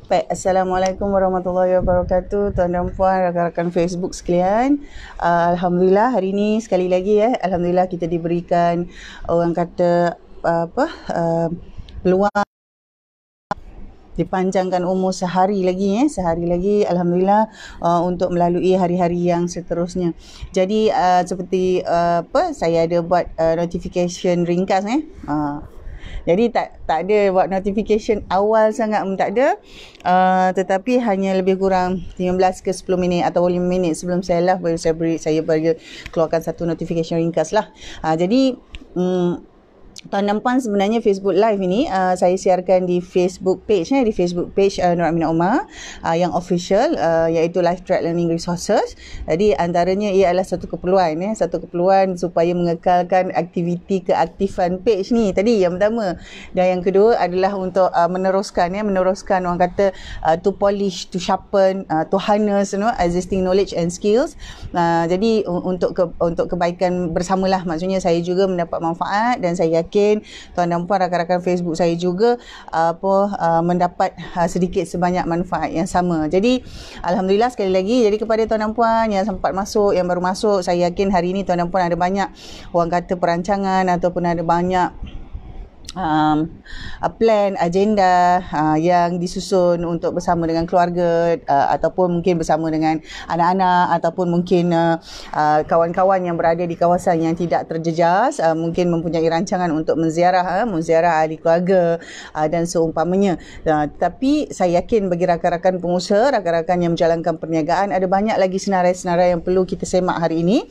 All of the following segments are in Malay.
Baik, Assalamualaikum warahmatullahi wabarakatuh, tuan dan puan, rakan-rakan Facebook sekalian. Alhamdulillah hari ini sekali lagi Alhamdulillah kita diberikan orang kata peluang dipanjangkan umur sehari lagi Alhamdulillah untuk melalui hari-hari yang seterusnya. Jadi seperti saya ada buat notification ringkas jadi tak ada buat notification awal sangat pun tak ada, tetapi hanya lebih kurang 15 ke 10 minit atau 5 minit sebelum saya live baru saya keluarkan satu notification ringkas lah. Jadi tuan dan puan, sebenarnya Facebook Live ini saya siarkan di Facebook page Nur Aminah Omar yang official, iaitu Live Track Learning Resources. Jadi antaranya ia adalah satu keperluan supaya mengekalkan aktiviti keaktifan page ni tadi yang pertama, dan yang kedua adalah untuk meneruskan orang kata to polish, to sharpen, to harness existing knowledge and skills. Jadi untuk kebaikan bersamalah, maksudnya saya juga mendapat manfaat dan saya yakin tuan dan puan, rakan-rakan Facebook saya juga mendapat sedikit sebanyak manfaat yang sama. Jadi Alhamdulillah sekali lagi, jadi kepada tuan dan puan yang sempat masuk, yang baru masuk, saya yakin hari ini tuan dan puan ada banyak orang kata perancangan ataupun ada banyak plan, agenda yang disusun untuk bersama dengan keluarga, ataupun mungkin bersama dengan anak-anak, ataupun mungkin kawan-kawan yang berada di kawasan yang tidak terjejas, mungkin mempunyai rancangan untuk menziarah ahli keluarga dan seumpamanya. Tapi saya yakin bagi rakan-rakan pengusaha, rakan-rakan yang menjalankan perniagaan, ada banyak lagi senarai-senarai yang perlu kita semak hari ini.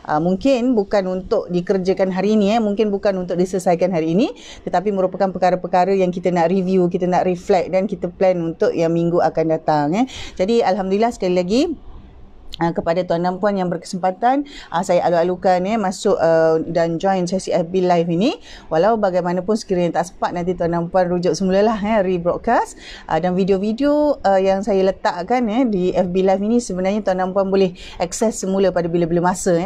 Mungkin bukan untuk dikerjakan hari ini, mungkin bukan untuk diselesaikan hari ini, tetapi merupakan perkara-perkara yang kita nak review, kita nak reflect dan kita plan untuk yang minggu akan datang. Jadi Alhamdulillah sekali lagi, kepada tuan dan puan yang berkesempatan, saya alu-alukan masuk dan join sesi FB Live ini. Walau bagaimanapun sekiranya tak sempat, nanti tuan dan puan rujuk semula lah rebroadcast, dan video-video yang saya letakkan di FB Live ini sebenarnya tuan dan puan boleh akses semula pada bila-bila masa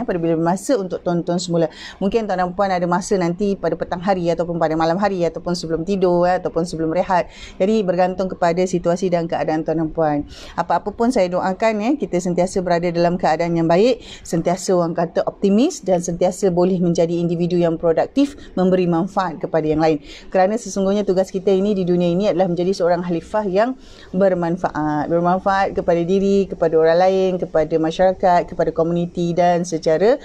untuk tonton semula. Mungkin tuan dan puan ada masa nanti pada petang hari ataupun pada malam hari ataupun sebelum tidur ataupun sebelum rehat. Jadi bergantung kepada situasi dan keadaan tuan dan puan. Apa-apa pun saya doakan kita sentiasa berada dalam keadaan yang baik, sentiasa orang kata optimis dan sentiasa boleh menjadi individu yang produktif, memberi manfaat kepada yang lain. Kerana sesungguhnya tugas kita ini di dunia ini adalah menjadi seorang khalifah yang bermanfaat kepada diri, kepada orang lain, kepada masyarakat, kepada komuniti dan secara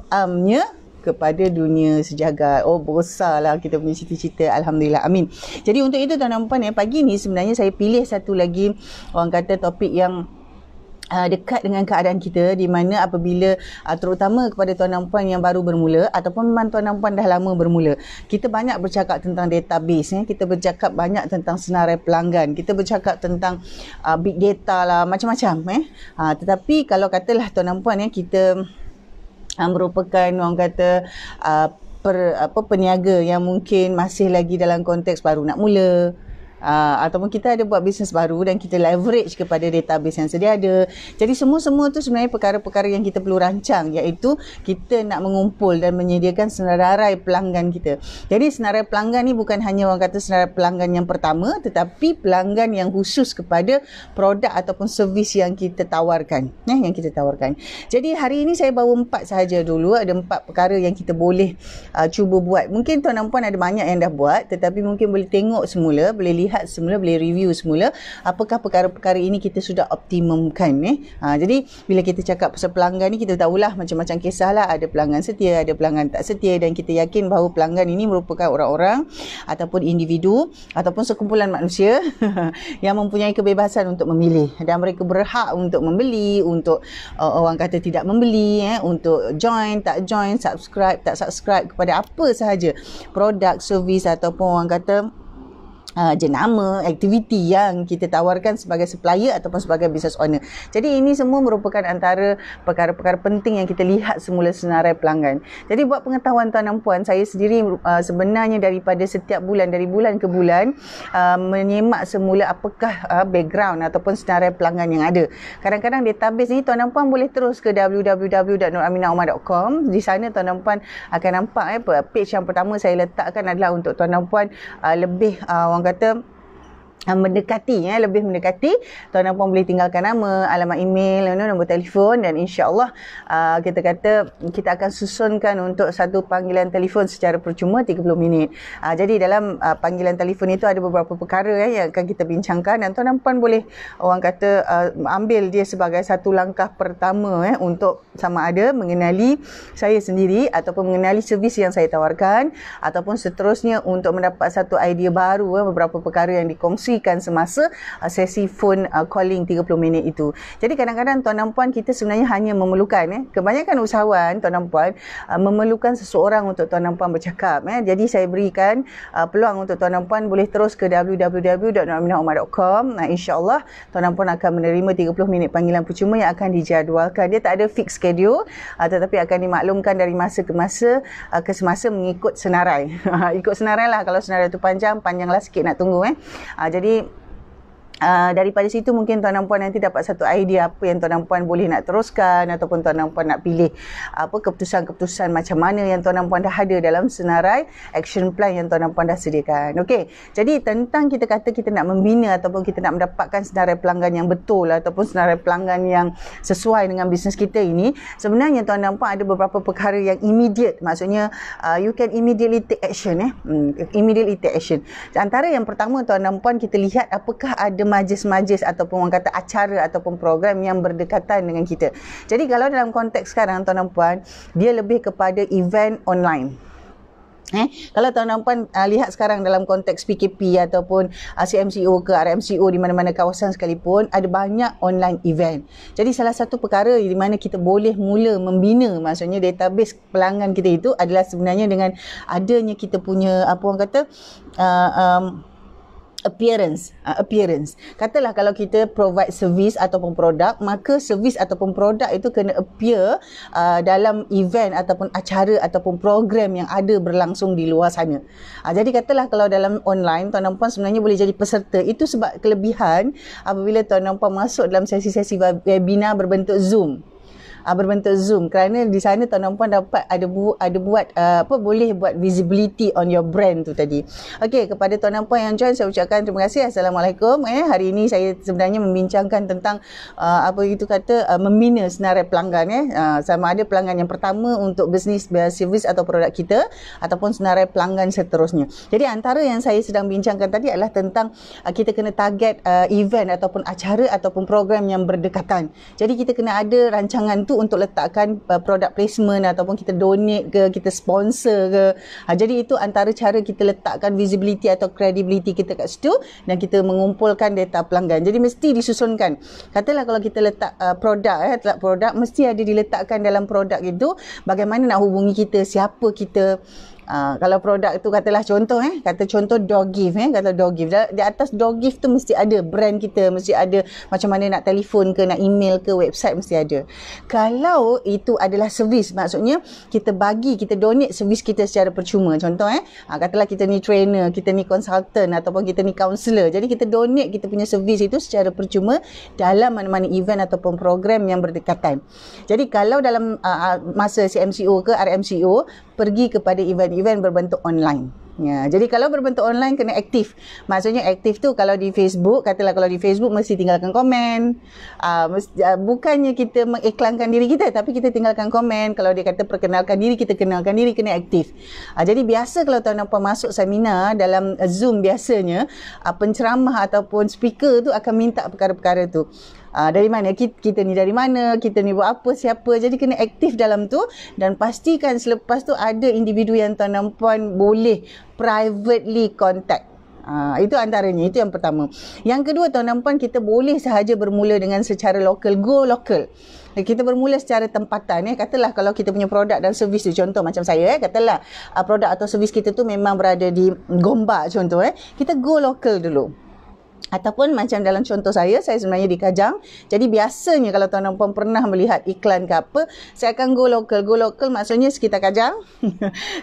amnya kepada dunia sejagat. Besarlah kita punya cita-cita. Alhamdulillah, amin. Jadi untuk itu tuan dan puan, pagi ni sebenarnya saya pilih satu lagi orang kata topik yang dekat dengan keadaan kita, di mana apabila terutama kepada tuan dan puan yang baru bermula ataupun memang tuan dan puan dah lama bermula, kita banyak bercakap tentang database, kita bercakap banyak tentang senarai pelanggan, kita bercakap tentang big data lah, macam-macam tetapi kalau katalah tuan dan puan kita merupakan orang kata peniaga yang mungkin masih lagi dalam konteks baru nak mula, ataupun kita ada buat bisnes baru dan kita leverage kepada database yang sedia ada. Jadi semua tu sebenarnya perkara-perkara yang kita perlu rancang, iaitu kita nak mengumpul dan menyediakan senarai pelanggan kita. Jadi senarai pelanggan ni bukan hanya orang kata senarai pelanggan yang pertama, tetapi pelanggan yang khusus kepada produk ataupun servis yang kita tawarkan. Jadi hari ini saya bawa 4 sahaja dulu. Ada 4 perkara yang kita boleh cuba buat. Mungkin tuan dan puan ada banyak yang dah buat, tetapi mungkin boleh tengok semula, boleh lihat semula, boleh review semula apakah perkara-perkara ini kita sudah optimumkan. Jadi bila kita cakap pasal pelanggan ni, kita tahulah macam-macam kisah lah. Ada pelanggan setia, ada pelanggan tak setia, dan kita yakin bahawa pelanggan ini merupakan orang-orang ataupun individu ataupun sekumpulan manusia yang mempunyai kebebasan untuk memilih, dan mereka berhak untuk membeli, untuk orang kata tidak membeli, untuk join, tak join, subscribe, tak subscribe kepada apa sahaja produk, servis ataupun orang kata jenama, aktiviti yang kita tawarkan sebagai supplier ataupun sebagai business owner. Jadi ini semua merupakan antara perkara-perkara penting yang kita lihat semula senarai pelanggan. Jadi buat pengetahuan tuan dan puan, saya sendiri sebenarnya daripada setiap bulan, dari bulan ke bulan, menyemak semula apakah background ataupun senarai pelanggan yang ada. Kadang-kadang database ni tuan dan puan boleh terus ke www.nuraminaomar.com. Di sana tuan dan puan akan nampak page yang pertama saya letakkan adalah untuk tuan dan puan lebih orang kata mendekati, lebih mendekati, tuan dan puan boleh tinggalkan nama, alamat email, nombor telefon, dan insya-Allah kita kata kita akan susunkan untuk satu panggilan telefon secara percuma 30 minit. Jadi dalam panggilan telefon itu ada beberapa perkara yang akan kita bincangkan, dan tuan dan puan boleh orang kata ambil dia sebagai satu langkah pertama untuk sama ada mengenali saya sendiri ataupun mengenali servis yang saya tawarkan, ataupun seterusnya untuk mendapat satu idea baru, beberapa perkara yang dikongsi semasa sesi phone calling 30 minit itu. Jadi kadang-kadang tuan dan puan kita sebenarnya hanya memerlukan kebanyakan usahawan tuan dan puan memerlukan seseorang untuk tuan dan puan bercakap. Jadi saya berikan peluang untuk tuan dan puan boleh terus ke www.noraminaomar.com. InsyaAllah tuan dan puan akan menerima 30 minit panggilan percuma yang akan dijadualkan. Dia tak ada fix schedule, tetapi akan dimaklumkan dari masa ke masa ke semasa mengikut senarai. Ikut senarai lah. Kalau senarai itu panjanglah sikit nak tunggu. Jadi daripada situ mungkin tuan dan puan nanti dapat satu idea apa yang tuan dan puan boleh nak teruskan, ataupun tuan dan puan nak pilih keputusan-keputusan macam mana yang tuan dan puan dah ada dalam senarai action plan yang tuan dan puan dah sediakan. Okey. Jadi tentang kita kata kita nak membina ataupun kita nak mendapatkan senarai pelanggan yang betul ataupun senarai pelanggan yang sesuai dengan bisnes kita ini, sebenarnya tuan dan puan ada beberapa perkara yang immediate. Maksudnya you can immediately take action. Immediately take action. Antara yang pertama tuan dan puan, kita lihat apakah ada majlis-majlis ataupun orang kata acara ataupun program yang berdekatan dengan kita. Jadi kalau dalam konteks sekarang tuan dan puan, dia lebih kepada event online. Kalau tuan dan puan lihat sekarang dalam konteks PKP ataupun CMCO ke RMCO di mana-mana kawasan sekalipun, ada banyak online event. Jadi salah satu perkara di mana kita boleh mula membina, maksudnya database pelanggan kita itu adalah sebenarnya dengan adanya kita punya apa orang kata appearance. Katalah kalau kita provide servis ataupun produk, maka servis ataupun produk itu kena appear dalam event ataupun acara ataupun program yang ada berlangsung di luar sana. Jadi katalah kalau dalam online, tuan dan puan sebenarnya boleh jadi peserta. Itu sebab kelebihan apabila tuan dan puan masuk dalam sesi-sesi webinar berbentuk Zoom. Kerana di sana tuan dan puan dapat ada buat boleh buat visibility on your brand tu tadi. Okey, kepada tuan dan puan yang join, saya ucapkan terima kasih. Assalamualaikum. Hari ini saya sebenarnya membincangkan tentang membina senarai pelanggan sama ada pelanggan yang pertama untuk bisnis servis atau produk kita ataupun senarai pelanggan seterusnya. Jadi antara yang saya sedang bincangkan tadi adalah tentang kita kena target event ataupun acara ataupun program yang berdekatan. Jadi kita kena ada rancangan tu untuk letakkan product placement ataupun kita donate ke, kita sponsor ke. Jadi itu antara cara kita letakkan visibility atau credibility kita kat situ dan kita mengumpulkan data pelanggan. Jadi mesti disusunkan. Katalah kalau kita letak produk mesti ada diletakkan dalam produk itu bagaimana nak hubungi kita, siapa kita. Kalau produk tu katalah contoh kata contoh door gift kata door gift, di atas door gift tu mesti ada brand kita, mesti ada macam mana nak telefon ke, nak email ke, website mesti ada. Kalau itu adalah servis, maksudnya kita donate servis kita secara percuma. Contoh katalah kita ni trainer, kita ni consultant ataupun kita ni counselor, jadi kita donate kita punya servis itu secara percuma dalam mana-mana event ataupun program yang berdekatan. Jadi kalau dalam masa CMCO ke RMCO, pergi kepada event-event berbentuk online. Jadi kalau berbentuk online kena aktif. Maksudnya aktif tu kalau di Facebook, katalah kalau di Facebook mesti tinggalkan komen. Bukannya kita mengiklankan diri kita, tapi kita tinggalkan komen. Kalau dia kata perkenalkan diri, kita kenalkan diri, kena aktif. Jadi biasa kalau tuan dan puan masuk seminar dalam Zoom, biasanya penceramah ataupun speaker tu akan minta perkara-perkara tu. Dari mana kita ni, dari mana kita ni, buat apa, siapa. Jadi kena aktif dalam tu dan pastikan selepas tu ada individu yang tuan dan puan boleh privately contact. Itu antaranya, itu yang pertama. Yang kedua tuan dan puan, kita boleh sahaja bermula dengan secara lokal, go local. Kita bermula secara tempatan. Katalah kalau kita punya produk dan servis tu, contoh macam saya, katalah produk atau servis kita tu memang berada di Gombak contoh, kita go local dulu. Ataupun macam dalam contoh saya sebenarnya di Kajang. Jadi biasanya kalau tuan dan puan pernah melihat iklan ke apa, saya akan go local. Go local maksudnya sekitar Kajang.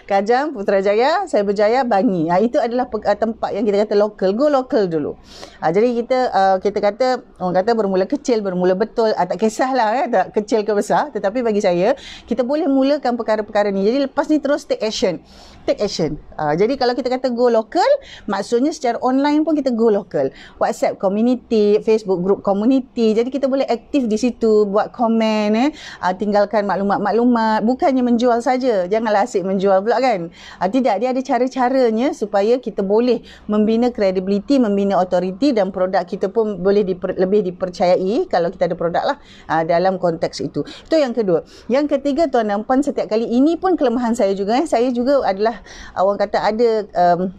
Kajang, Putrajaya, Cyberjaya, Bangi. Itu adalah tempat yang kita kata local. Go local dulu. Jadi kita kata, orang kata bermula kecil, bermula betul. Tak kisahlah tak kecil ke besar. Tetapi bagi saya, kita boleh mulakan perkara-perkara ni. Jadi lepas ni terus take action. Take action. Jadi kalau kita kata go local, maksudnya secara online pun kita go local. WhatsApp community, Facebook group community. Jadi kita boleh aktif di situ, buat komen, tinggalkan maklumat-maklumat. Bukannya menjual saja, janganlah asyik menjual pula kan. Tidak, dia ada cara-caranya supaya kita boleh membina credibility, membina authority, dan produk kita pun boleh lebih dipercayai kalau kita ada produk lah dalam konteks itu. Itu yang kedua. Yang ketiga, tuan dan puan, setiap kali ini pun kelemahan saya juga. Saya juga adalah orang kata ada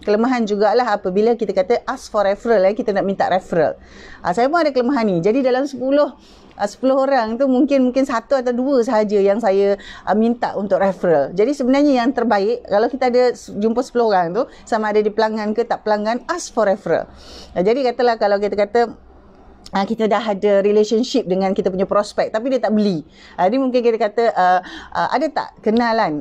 kelemahan jugalah apabila kita kata ask for referral, kita nak minta referral. Saya pun ada kelemahan ni. Jadi dalam 10 orang tu mungkin satu atau dua sahaja yang saya minta untuk referral. Jadi sebenarnya yang terbaik kalau kita ada jumpa 10 orang tu, sama ada di pelanggan ke tak pelanggan, ask for referral. Jadi katalah kalau kita kata kita dah ada relationship dengan kita punya prospek tapi dia tak beli. Jadi mungkin kita kata ada tak kenalan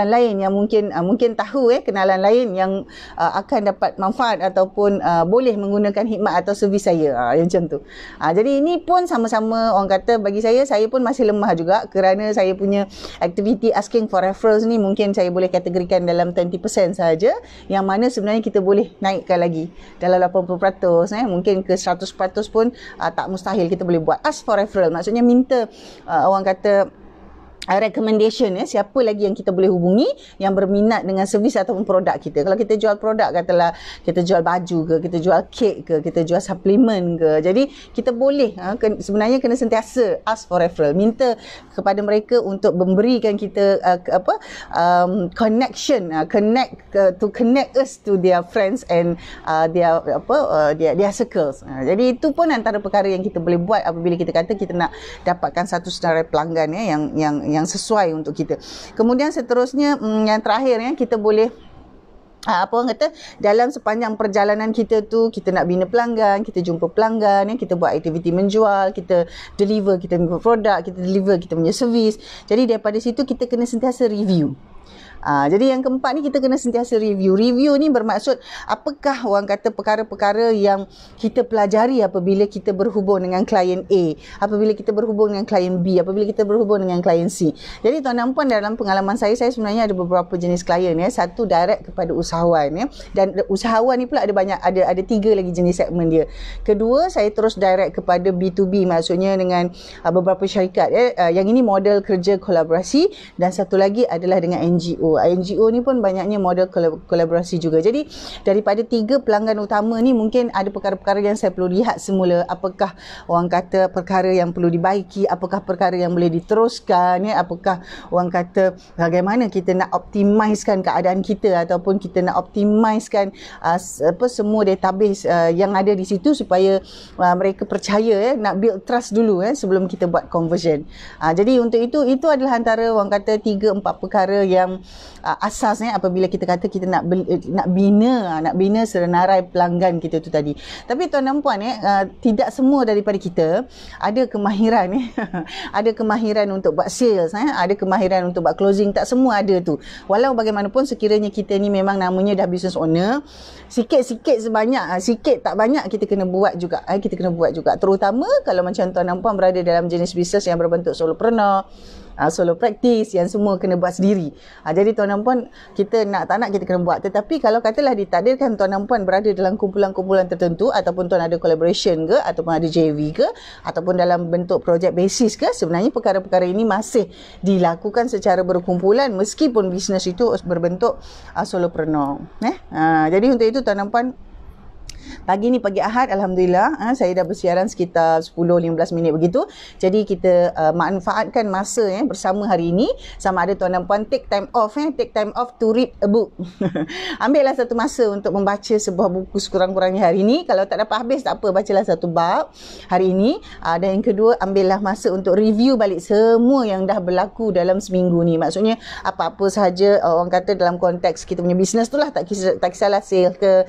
lain yang mungkin tahu kenalan lain yang akan dapat manfaat ataupun boleh menggunakan khidmat atau servis saya. Yang macam tu. Jadi ini pun sama-sama orang kata bagi saya pun masih lemah juga kerana saya punya activity asking for referrals ni mungkin saya boleh kategorikan dalam 20% saja, yang mana sebenarnya kita boleh naikkan lagi dalam 80%, mungkin ke 100% pun tak mustahil kita boleh buat. Ask for referral maksudnya minta orang kata recommendation, siapa lagi yang kita boleh hubungi yang berminat dengan servis ataupun produk kita. Kalau kita jual produk, katalah kita jual baju ke, kita jual kek ke, kita jual suplemen ke, jadi kita boleh sebenarnya kena sentiasa ask for referral, minta kepada mereka untuk memberikan kita connection, connect us to their friends and their circles. Jadi itu pun antara perkara yang kita boleh buat apabila kita kata kita nak dapatkan satu senarai pelanggan yang sesuai untuk kita. Kemudian seterusnya yang terakhir kita boleh dalam sepanjang perjalanan kita tu, kita nak bina pelanggan, kita jumpa pelanggan, kita buat aktiviti menjual, kita deliver kita punya produk, kita deliver kita punya servis. Jadi daripada situ kita kena sentiasa review. Jadi yang keempat ni kita kena sentiasa review. Review ni bermaksud apakah orang kata perkara-perkara yang kita pelajari apabila kita berhubung dengan klien A, apabila kita berhubung dengan klien B, apabila kita berhubung dengan klien C. Jadi tuan dan puan, dalam pengalaman saya sebenarnya ada beberapa jenis klien. Satu direct kepada usahawan, dan usahawan ni pula ada 3 lagi jenis segmen dia. Kedua, saya terus direct kepada B2B, maksudnya dengan beberapa syarikat. Yang ini model kerja kolaborasi, dan satu lagi adalah dengan NGO. NGO ni pun banyaknya model kolaborasi juga. Jadi daripada 3 pelanggan utama ni mungkin ada perkara-perkara yang saya perlu lihat semula. Apakah orang kata perkara yang perlu dibaiki, apakah perkara yang boleh diteruskan, apakah orang kata bagaimana kita nak optimizekan keadaan kita ataupun kita nak optimizekan semua database yang ada di situ supaya mereka percaya, nak build trust dulu sebelum kita buat conversion. Jadi untuk itu adalah antara orang kata 3-4 perkara yang asasnya apabila kita kata kita nak bina senarai pelanggan kita tu tadi. Tapi tuan dan puan tidak semua daripada kita ada kemahiran ada kemahiran untuk buat sales, ada kemahiran untuk buat closing. Tak semua ada tu. Walau bagaimanapun sekiranya kita ni memang namanya dah business owner, sikit-sikit sebanyak, sikit tak banyak kita kena buat juga. Kita kena buat juga. Terutama kalau macam tuan dan puan berada dalam jenis bisnes yang berbentuk solopreneur, solo practice, yang semua kena buat sendiri. Jadi tuan dan puan, kita nak tak nak kita kena buat. Tetapi kalau katalah ditakdirkan tuan dan puan berada dalam kumpulan-kumpulan tertentu, ataupun tuan ada collaboration ke, ataupun ada JV ke, ataupun dalam bentuk project basis ke, sebenarnya perkara-perkara ini masih dilakukan secara berkumpulan meskipun bisnes itu berbentuk solopreneur. Jadi untuk itu tuan dan puan, pagi ni pagi Ahad, Alhamdulillah saya dah bersiaran sekitar 10-15 minit begitu. Jadi kita manfaatkan masa bersama hari ini. Sama ada tuan dan puan take time off to read a book. Ambillah satu masa untuk membaca sebuah buku sekurang-kurangnya hari ini. Kalau tak dapat habis tak apa, bacalah satu bab hari ini. Dan yang kedua, ambillah masa untuk review balik semua yang dah berlaku dalam seminggu ni. Maksudnya apa-apa sahaja orang kata dalam konteks kita punya bisnes tu lah, tak kisahlah sales ke,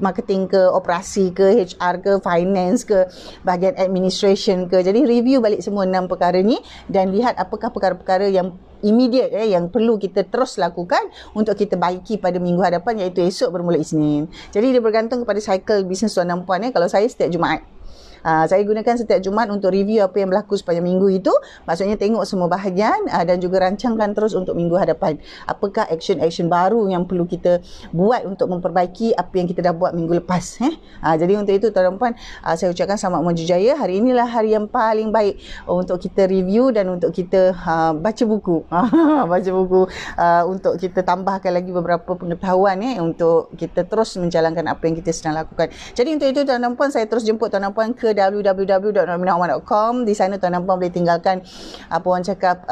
marketing ke, operasi ke, HR ke, finance ke, bahagian administration ke. Jadi review balik semua 6 perkara ni dan lihat apakah perkara-perkara yang immediate yang perlu kita terus lakukan untuk kita baiki pada minggu hadapan, iaitu esok bermula Isnin. Jadi dia bergantung kepada cycle bisnes tuan dan puan. Kalau saya setiap Jumaat. Saya gunakan setiap Jumaat untuk review apa yang berlaku sepanjang minggu itu. Maksudnya tengok semua bahagian dan juga rancangkan terus untuk minggu hadapan. Apakah action-action baru yang perlu kita buat untuk memperbaiki apa yang kita dah buat minggu lepas. Jadi untuk itu tuan-tuan dan puan, saya ucapkan selamat maju jaya. Hari inilah hari yang paling baik untuk kita review dan untuk kita baca buku. Baca buku untuk kita tambahkan lagi beberapa pengetahuan untuk kita terus menjalankan apa yang kita sedang lakukan. Jadi untuk itu tuan-tuan dan puan, saya terus jemput tuan-tuan dan puan ke www.norminaomar.com. Di sana tuan-tuan dan puan boleh tinggalkan apa orang cakap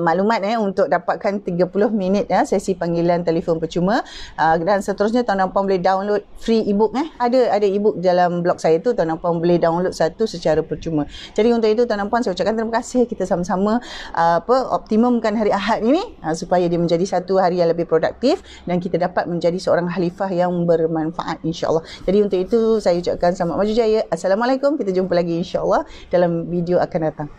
maklumat untuk dapatkan 30 minit sesi panggilan telefon percuma, dan seterusnya tuan-tuan dan puan boleh download free ebook. Ada ebook dalam blog saya tu, tuan-tuan dan puan boleh download satu secara percuma. Jadi untuk itu tuan-tuan dan puan, saya ucapkan terima kasih. Kita sama-sama optimumkan hari Ahad ini supaya dia menjadi satu hari yang lebih produktif dan kita dapat menjadi seorang khalifah yang bermanfaat, insya-Allah. Jadi untuk itu saya ucapkan selamat maju jaya. Assalamualaikum. Kita jumpa lagi insya-Allah dalam video akan datang.